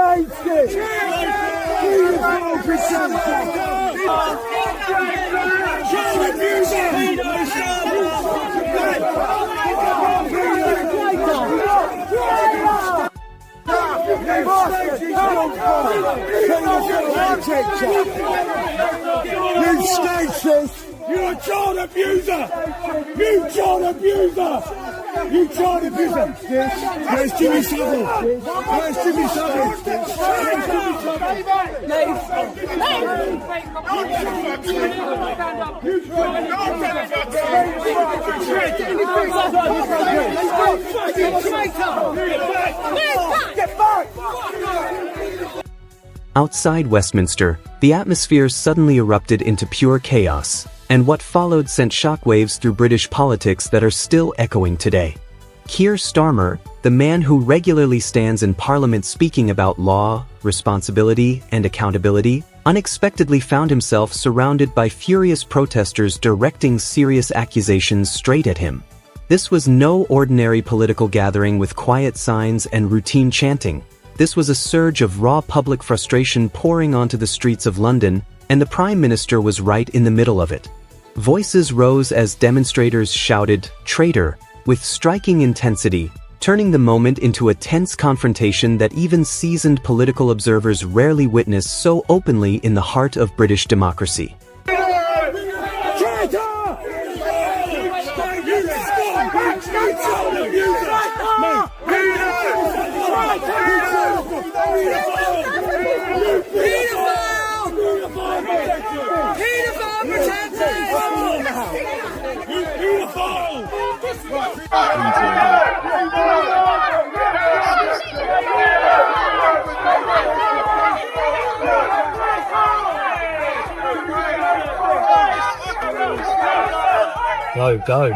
against it. You statist! You're a child abuser! You child abuser! You child abuser! Where's Jimmy Savile? Where's Jimmy Savile? Where's Jimmy Outside Westminster, the atmosphere suddenly erupted into pure chaos, and what followed sent shockwaves through British politics that are still echoing today. Keir Starmer, the man who regularly stands in Parliament speaking about law, responsibility, and accountability, unexpectedly found himself surrounded by furious protesters directing serious accusations straight at him. This was no ordinary political gathering with quiet signs and routine chanting. This was a surge of raw public frustration pouring onto the streets of London, and the Prime Minister was right in the middle of it. Voices rose as demonstrators shouted, "Traitor," with striking intensity, turning the moment into a tense confrontation that even seasoned political observers rarely witness so openly in the heart of British democracy. Go.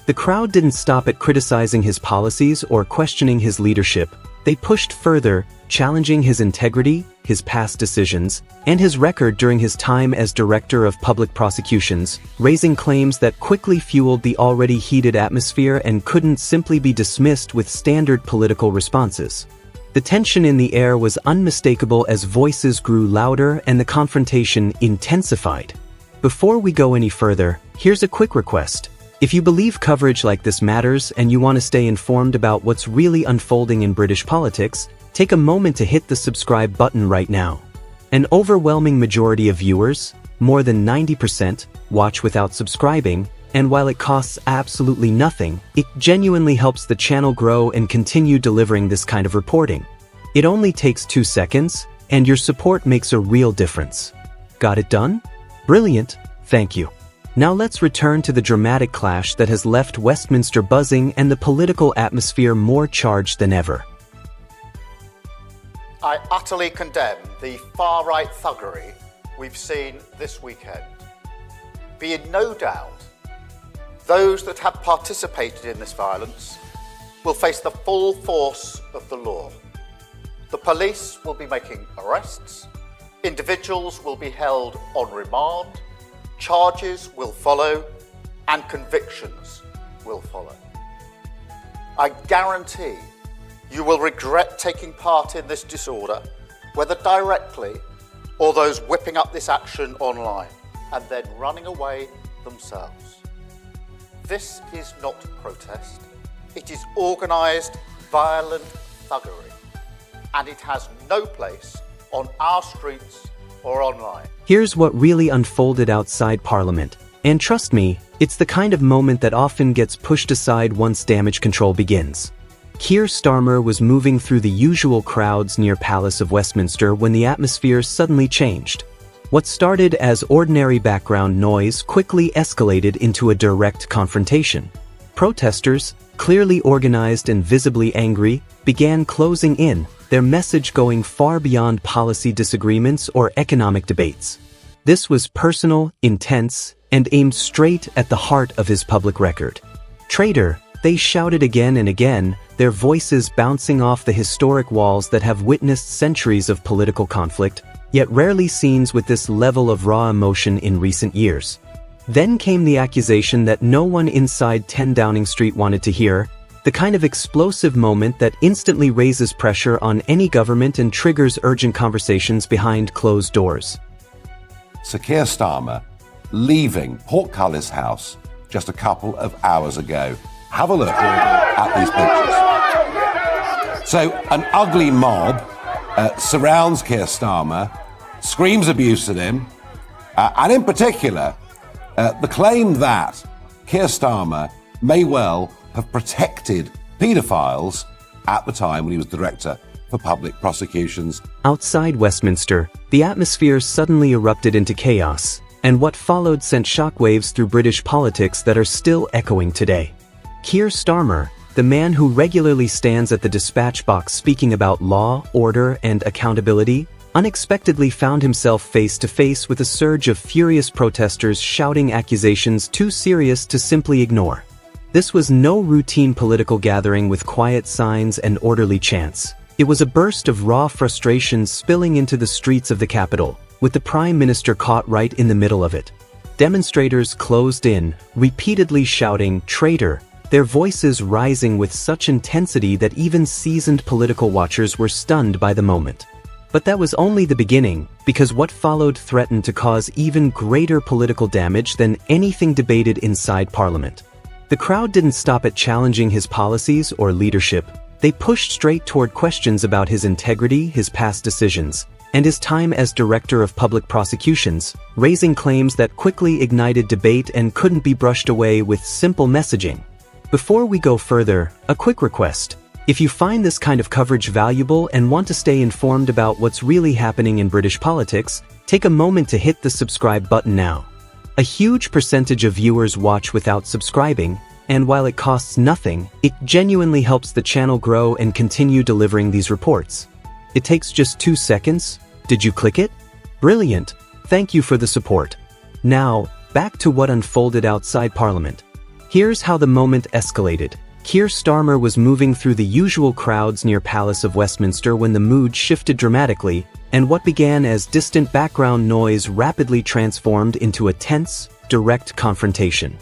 The crowd didn't stop at criticizing his policies or questioning his leadership. They pushed further, challenging his integrity, his past decisions, and his record during his time as Director of Public Prosecutions, raising claims that quickly fueled the already heated atmosphere and couldn't simply be dismissed with standard political responses. The tension in the air was unmistakable as voices grew louder and the confrontation intensified. Before we go any further, here's a quick request. If you believe coverage like this matters and you want to stay informed about what's really unfolding in British politics, take a moment to hit the subscribe button right now. An overwhelming majority of viewers, more than 90%, watch without subscribing, and while it costs absolutely nothing, it genuinely helps the channel grow and continue delivering this kind of reporting. It only takes 2 seconds, and your support makes a real difference. Got it done? Brilliant, thank you. Now let's return to the dramatic clash that has left Westminster buzzing and the political atmosphere more charged than ever. I utterly condemn the far-right thuggery we've seen this weekend. Be in no doubt, those that have participated in this violence will face the full force of the law. The police will be making arrests, individuals will be held on remand, charges will follow, and convictions will follow. I guarantee you will regret taking part in this disorder, whether directly or those whipping up this action online and then running away themselves. This is not protest, it is organised, violent thuggery, and it has no place on our streets or online. Here's what really unfolded outside Parliament, and trust me, it's the kind of moment that often gets pushed aside once damage control begins. Keir Starmer was moving through the usual crowds near Palace of Westminster when the atmosphere suddenly changed. What started as ordinary background noise quickly escalated into a direct confrontation. Protesters, clearly organized and visibly angry, began closing in, their message going far beyond policy disagreements or economic debates. This was personal, intense, and aimed straight at the heart of his public record. "Traitor," they shouted again and again, their voices bouncing off the historic walls that have witnessed centuries of political conflict, yet rarely scenes with this level of raw emotion in recent years. Then came the accusation that no one inside 10 Downing Street wanted to hear, the kind of explosive moment that instantly raises pressure on any government and triggers urgent conversations behind closed doors. Sir Keir Starmer leaving Portcullis House just a couple of hours ago. Have a look at these pictures. So an ugly mob surrounds Keir Starmer, screams abuse at him, and in particular, the claim that Keir Starmer may well have protected paedophiles at the time when he was Director for Public Prosecutions. Outside Westminster, the atmosphere suddenly erupted into chaos, and what followed sent shockwaves through British politics that are still echoing today. Keir Starmer, the man who regularly stands at the dispatch box speaking about law, order, and accountability, unexpectedly found himself face to face with a surge of furious protesters shouting accusations too serious to simply ignore. This was no routine political gathering with quiet signs and orderly chants. It was a burst of raw frustration spilling into the streets of the capital, with the Prime Minister caught right in the middle of it. Demonstrators closed in, repeatedly shouting, "Traitor," their voices rising with such intensity that even seasoned political watchers were stunned by the moment. But that was only the beginning, because what followed threatened to cause even greater political damage than anything debated inside Parliament. The crowd didn't stop at challenging his policies or leadership. They pushed straight toward questions about his integrity, his past decisions, and his time as Director of Public Prosecutions, raising claims that quickly ignited debate and couldn't be brushed away with simple messaging. Before we go further, a quick request. If you find this kind of coverage valuable and want to stay informed about what's really happening in British politics, take a moment to hit the subscribe button now. A huge percentage of viewers watch without subscribing, and while it costs nothing, it genuinely helps the channel grow and continue delivering these reports. It takes just 2 seconds. Did you click it? Brilliant. Thank you for the support. Now, back to what unfolded outside Parliament. Here's how the moment escalated. Keir Starmer was moving through the usual crowds near Palace of Westminster when the mood shifted dramatically, and what began as distant background noise rapidly transformed into a tense, direct confrontation.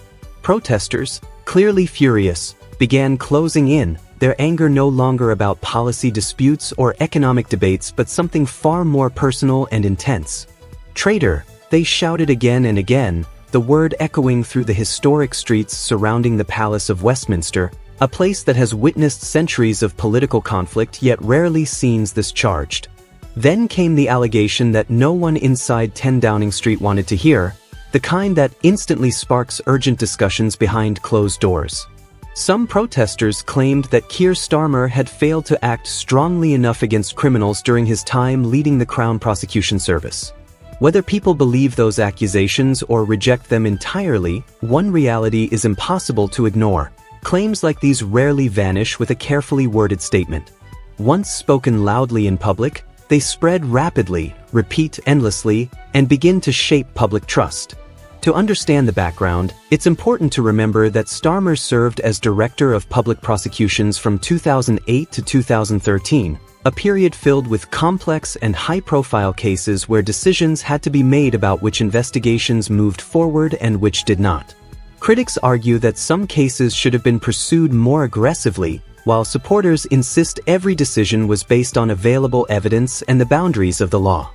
Protesters, clearly furious, began closing in, their anger no longer about policy disputes or economic debates but something far more personal and intense. "Traitor," they shouted again and again, the word echoing through the historic streets surrounding the Palace of Westminster, a place that has witnessed centuries of political conflict yet rarely seems this charged. Then came the allegation that no one inside 10 Downing Street wanted to hear, the kind that instantly sparks urgent discussions behind closed doors. Some protesters claimed that Keir Starmer had failed to act strongly enough against criminals during his time leading the Crown Prosecution Service. Whether people believe those accusations or reject them entirely, one reality is impossible to ignore. Claims like these rarely vanish with a carefully worded statement. Once spoken loudly in public, they spread rapidly, repeat endlessly, and begin to shape public trust. To understand the background, it's important to remember that Starmer served as Director of Public Prosecutions from 2008 to 2013, a period filled with complex and high-profile cases where decisions had to be made about which investigations moved forward and which did not. Critics argue that some cases should have been pursued more aggressively, while supporters insist every decision was based on available evidence and the boundaries of the law.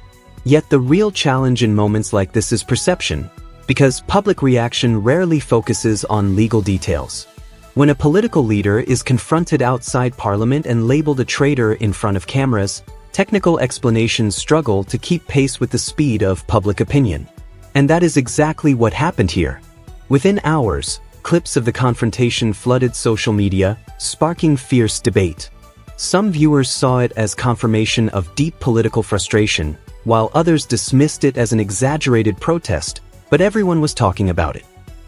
Yet the real challenge in moments like this is perception, because public reaction rarely focuses on legal details. When a political leader is confronted outside Parliament and labeled a traitor in front of cameras, technical explanations struggle to keep pace with the speed of public opinion. And that is exactly what happened here. Within hours, clips of the confrontation flooded social media, sparking fierce debate. Some viewers saw it as confirmation of deep political frustration, while others dismissed it as an exaggerated protest, but everyone was talking about it.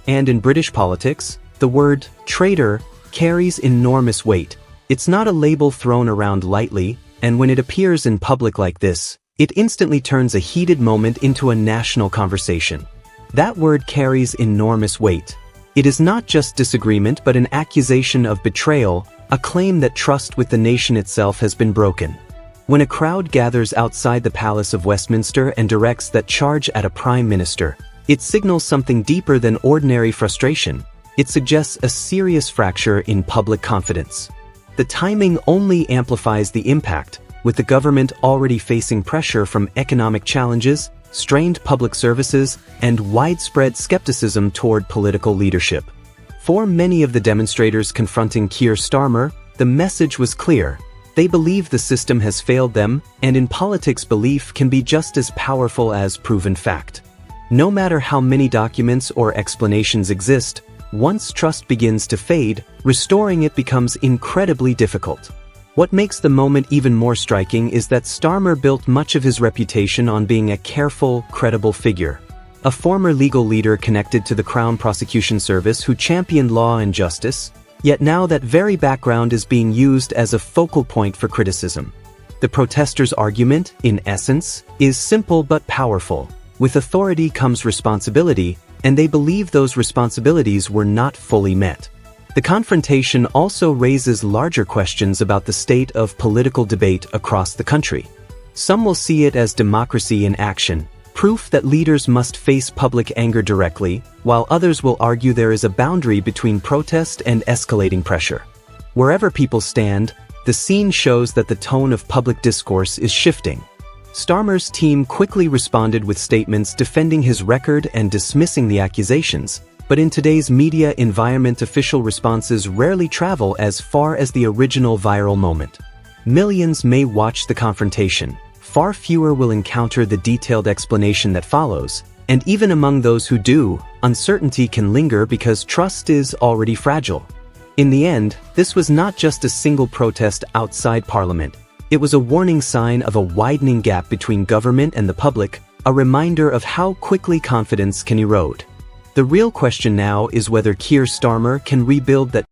And in British politics, the word traitor carries enormous weight. It's not a label thrown around lightly, and when it appears in public like this, it instantly turns a heated moment into a national conversation. That word carries enormous weight. It is not just disagreement but an accusation of betrayal, a claim that trust with the nation itself has been broken. When a crowd gathers outside the Palace of Westminster and directs that charge at a Prime Minister, It signals something deeper than ordinary frustration. It suggests a serious fracture in public confidence. The timing only amplifies the impact, with the government already facing pressure from economic challenges, strained public services, and widespread skepticism toward political leadership. For many of the demonstrators confronting Keir Starmer, the message was clear. They believe the system has failed them, and in politics belief can be just as powerful as proven fact. No matter how many documents or explanations exist, once trust begins to fade, restoring it becomes incredibly difficult. What makes the moment even more striking is that Starmer built much of his reputation on being a careful, credible figure. A former legal leader connected to the Crown Prosecution Service who championed law and justice, yet now that very background is being used as a focal point for criticism. The protesters' argument, in essence, is simple but powerful. With authority comes responsibility, and they believe those responsibilities were not fully met. The confrontation also raises larger questions about the state of political debate across the country. Some will see it as democracy in action, proof that leaders must face public anger directly, while others will argue there is a boundary between protest and escalating pressure. Wherever people stand, the scene shows that the tone of public discourse is shifting. Starmer's team quickly responded with statements defending his record and dismissing the accusations, but in today's media environment, official responses rarely travel as far as the original viral moment. Millions may watch the confrontation. Far fewer will encounter the detailed explanation that follows, and even among those who do, uncertainty can linger because trust is already fragile. In the end, this was not just a single protest outside Parliament. It was a warning sign of a widening gap between government and the public, a reminder of how quickly confidence can erode. The real question now is whether Keir Starmer can rebuild that